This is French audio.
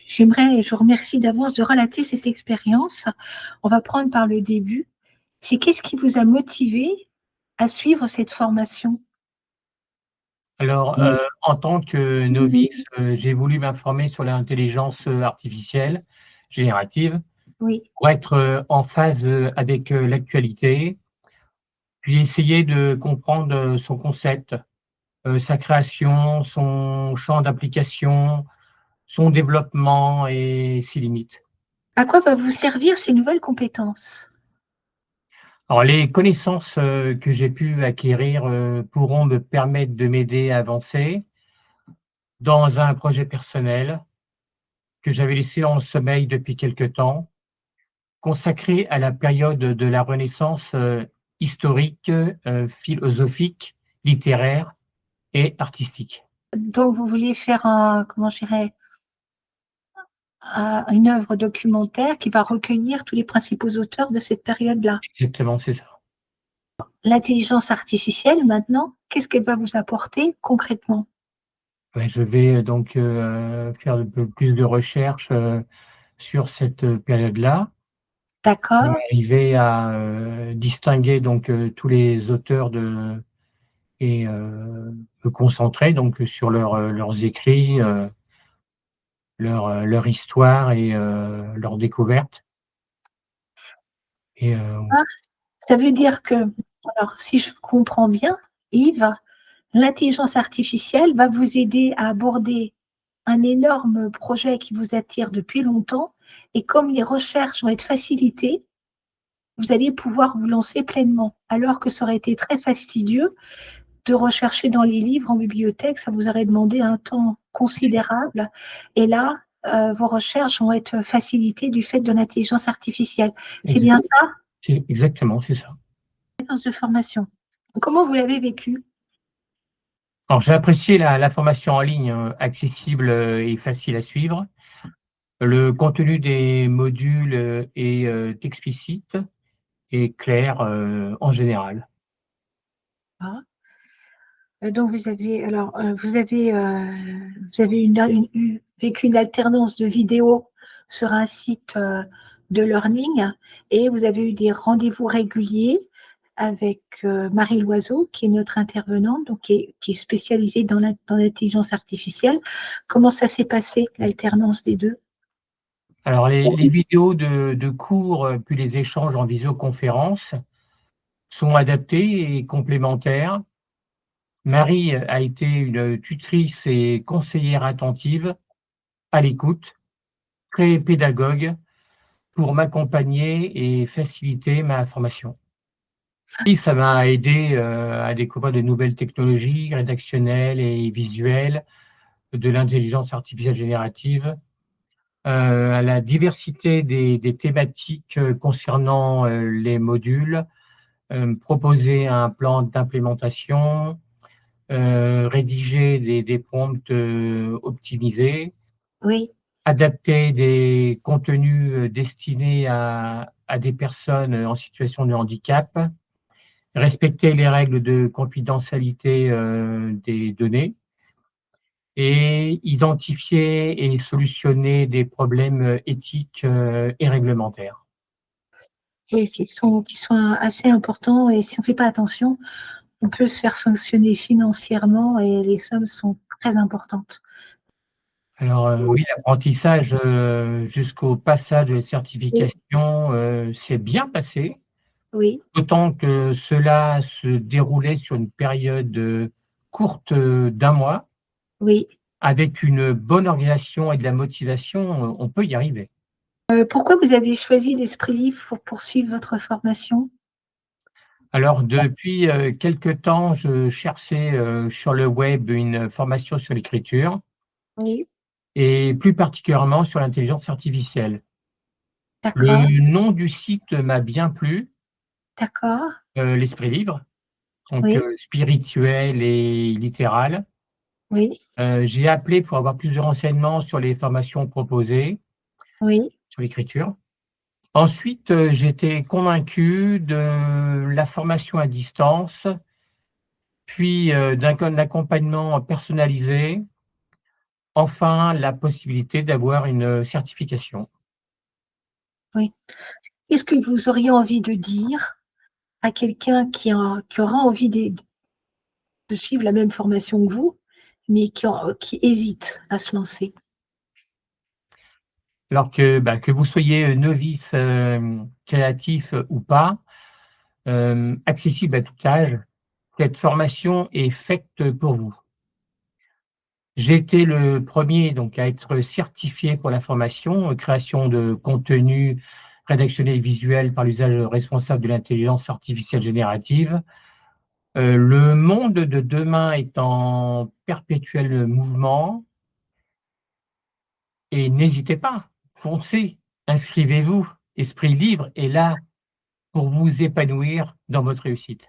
Je vous remercie d'avance de relater cette expérience. On va prendre par le début. C'est qu'est-ce qui vous a motivé à suivre cette formation? Alors, en tant que novice, j'ai voulu m'informer sur l'intelligence artificielle générative Oui. pour être en phase avec l'actualité, puis essayer de comprendre son concept, sa création, son champ d'application, son développement et ses limites. À quoi va vous servir ces nouvelles compétences? Alors, les connaissances que j'ai pu acquérir pourront me permettre de m'aider à avancer dans un projet personnel que j'avais laissé en sommeil depuis quelque temps, consacré à la période de la Renaissance, historique, philosophique, littéraire et artistique. Donc, vous vouliez faire comment je dirais, une œuvre documentaire qui va recueillir tous les principaux auteurs de cette période-là. Exactement, c'est ça. L'intelligence artificielle, maintenant, qu'est-ce qu'elle va vous apporter concrètement? Ouais, je vais donc faire un peu plus de recherches, sur cette période-là, D'accord? arriver à distinguer donc tous les auteurs et me concentrer donc sur leurs écrits, leur histoire et leurs découvertes et Ah, ça veut dire que, alors si je comprends bien, Yves, l'intelligence artificielle va vous aider à aborder un énorme projet qui vous attire depuis longtemps et comme les recherches vont être facilitées, vous allez pouvoir vous lancer pleinement. Alors que ça aurait été très fastidieux de rechercher dans les livres en bibliothèque, ça vous aurait demandé un temps considérable. Et là, vos recherches vont être facilitées du fait de l'intelligence artificielle. C'est exact bien ça, c'est exactement, c'est ça. de formation. Comment vous l'avez vécu? Alors j'ai apprécié la formation en ligne, accessible, et facile à suivre. Le contenu des modules, est, explicite et clair, en général. Ah. Donc vous avez, alors, vous avez vécu une alternance de vidéos sur un site de learning et vous avez eu des rendez-vous réguliers avec Marie Loiseau, qui est notre intervenante, donc qui est spécialisée dans l'intelligence artificielle. Comment ça s'est passé, l'alternance des deux? Alors les vidéos de cours, puis les échanges en visioconférence sont adaptés et complémentaires. Marie a été une tutrice et conseillère attentive, à l'écoute, très pédagogue pour m'accompagner et faciliter ma formation. Et ça m'a aidé, à découvrir de nouvelles technologies rédactionnelles et visuelles, de l'intelligence artificielle générative, à la diversité des thématiques, concernant, les modules, proposer un plan d'implémentation, rédiger des prompts, optimisés, Oui, adapter des contenus, destinés à des personnes, en situation de handicap, respecter les règles de confidentialité, des données et identifier et solutionner des problèmes, éthiques, et réglementaires. et qui sont assez importants et si on ne fait pas attention, on peut se faire sanctionner financièrement et les sommes sont très importantes. Alors, oui, l'apprentissage, jusqu'au passage de la certification, s'est bien passé, Oui, d'autant que cela se déroulait sur une période, courte, d'1 mois. oui. Avec une bonne organisation et de la motivation, on peut y arriver. Pourquoi vous avez choisi l'Esprit Libre pour poursuivre votre formation? Alors depuis, quelque temps, je cherchais, sur le web une formation sur l'écriture Oui, et plus particulièrement sur l'intelligence artificielle. d'accord, Le nom du site m'a bien plu, d'accord, l'esprit libre, donc oui, spirituel et littéral. oui, J'ai appelé pour avoir plus de renseignements sur les formations proposées oui, sur l'écriture. Ensuite, j'étais convaincu de la formation à distance, puis, d'un accompagnement personnalisé enfin la possibilité d'avoir une certification. Oui. Qu'est-ce que vous auriez envie de dire à quelqu'un qui aura envie de suivre la même formation que vous, mais qui hésite à se lancer? Alors que vous soyez novice, créatif ou pas, accessible à tout âge, cette formation est faite pour vous. J'ai été le premier donc à être certifié pour la formation, création de contenu rédactionnel et visuel par l'usage responsable de l'intelligence artificielle générative. Le monde de demain est en perpétuel mouvement et n'hésitez pas, foncez, inscrivez-vous. Esprit libre est là pour vous épanouir dans votre réussite.